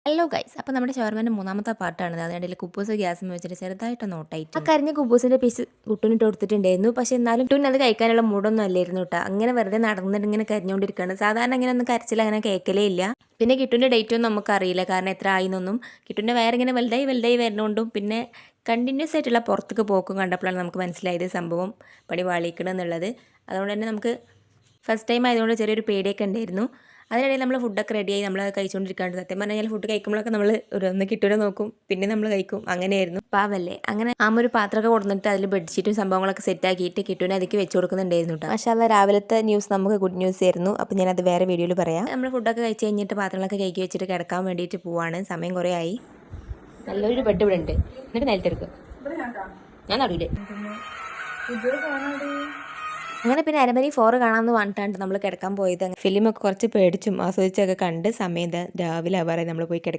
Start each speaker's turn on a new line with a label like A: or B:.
A: Hello guys, അപ്പോൾ നമ്മുടെ ഷവർമേൻ്റെ മൂന്നാമത്തെ പാർട്ടാണ്. അതിനിടയിൽ കുബൂസ് ഗ്യാസ് വെച്ചിട്ട് ചെറുതായിട്ടൊന്ന് ഓട്ടായിട്ട് ആ കരിഞ്ഞ കുബൂസിൻ്റെ പീസ് കുട്ടൂനിട്ട് കൊടുത്തിട്ടുണ്ടായിരുന്നു. പക്ഷേ എന്നാലും കുട്ടൂന് അത് കഴിക്കാനുള്ള മൂടൊന്നും അല്ലായിരുന്നു കേട്ടോ. അങ്ങനെ വെറുതെ നടന്നിട്ട് ഇങ്ങനെ കരിഞ്ഞുകൊണ്ടിരിക്കുകയാണ്. സാധാരണ ഇങ്ങനെ ഒന്നും കരച്ചിൽ അങ്ങനെ കേൾക്കലേ ഇല്ല. പിന്നെ കിട്ടുവിൻ്റെ ഡേറ്റ് ഒന്നും നമുക്കറിയില്ല, കാരണം എത്ര ആയിന്നൊന്നും. കിട്ടുവിൻ്റെ വയറിങ്ങനെ വലുതായി വരുന്നതുകൊണ്ടും പിന്നെ കണ്ടിന്യൂസ് ആയിട്ടുള്ള പുറത്തേക്ക് പോക്കും കണ്ടപ്പോഴാണ് നമുക്ക് മനസ്സിലായത് സംഭവം പണി വാളിക്കണമെന്നുള്ളത്. അതുകൊണ്ട് തന്നെ നമുക്ക് ഫസ്റ്റ് ടൈം ആയതുകൊണ്ട് ചെറിയൊരു പേടിയൊക്കെ ഉണ്ടായിരുന്നു. അതിനിടയിൽ നമ്മൾ ഫുഡൊക്കെ റെഡിയായി നമ്മൾ കഴിച്ചുകൊണ്ടിരിക്കാണ്ട്. സത്യം പറഞ്ഞാൽ ഫുഡ് കഴിക്കുമ്പോഴൊക്കെ നമ്മൾ ഒന്ന് കിട്ടുക നോക്കും, പിന്നെ നമ്മൾ കഴിക്കും. അങ്ങനെയായിരുന്നു. പാവല്ലേ. അങ്ങനെ ഒരു പാത്രമൊക്കെ കൊടുത്തിട്ട് അതിൽ ബെഡ്ഷീറ്റും സംഭവങ്ങളൊക്കെ സെറ്റാക്കിയിട്ട് കിട്ടുവിനെ അതിലേക്ക് വെച്ച് കൊടുക്കുന്നുണ്ടായിരുന്നു കേട്ടോ. മാഷാല്ലാ, രാവിലത്തെ ന്യൂസ് നമുക്ക് ഗുഡ് ന്യൂസ് ആയിരുന്നു. അപ്പോൾ ഞാനത് വേറെ വീഡിയോയിൽ പറയാം. നമ്മൾ ഫുഡൊക്കെ കഴിച്ച് കഴിഞ്ഞിട്ട് പാത്രങ്ങളൊക്കെ കഴുകി വെച്ചിട്ട് കിടക്കാൻ വേണ്ടിയിട്ട് പോവാണ്. സമയം കുറേ ആയി. നല്ലൊരു ബെഡ് ഇവിടെ ഉണ്ട്. എന്നിട്ട് നിലത്തെടുക്കുക. ഞാൻ നടുവില്ലേ. അങ്ങനെ പിന്നെ അരമരി 4 കാണാമെന്ന് പറഞ്ഞിട്ടാണ് നമ്മൾ കിടക്കാൻ പോയത്. ഫിലിമൊക്കെ കുറച്ച് പേടിച്ചും ആസ്വദിച്ചൊക്കെ കണ്ട് സമയം രാവിലെ പറയുന്നത് നമ്മൾ പോയി കിടക്കും.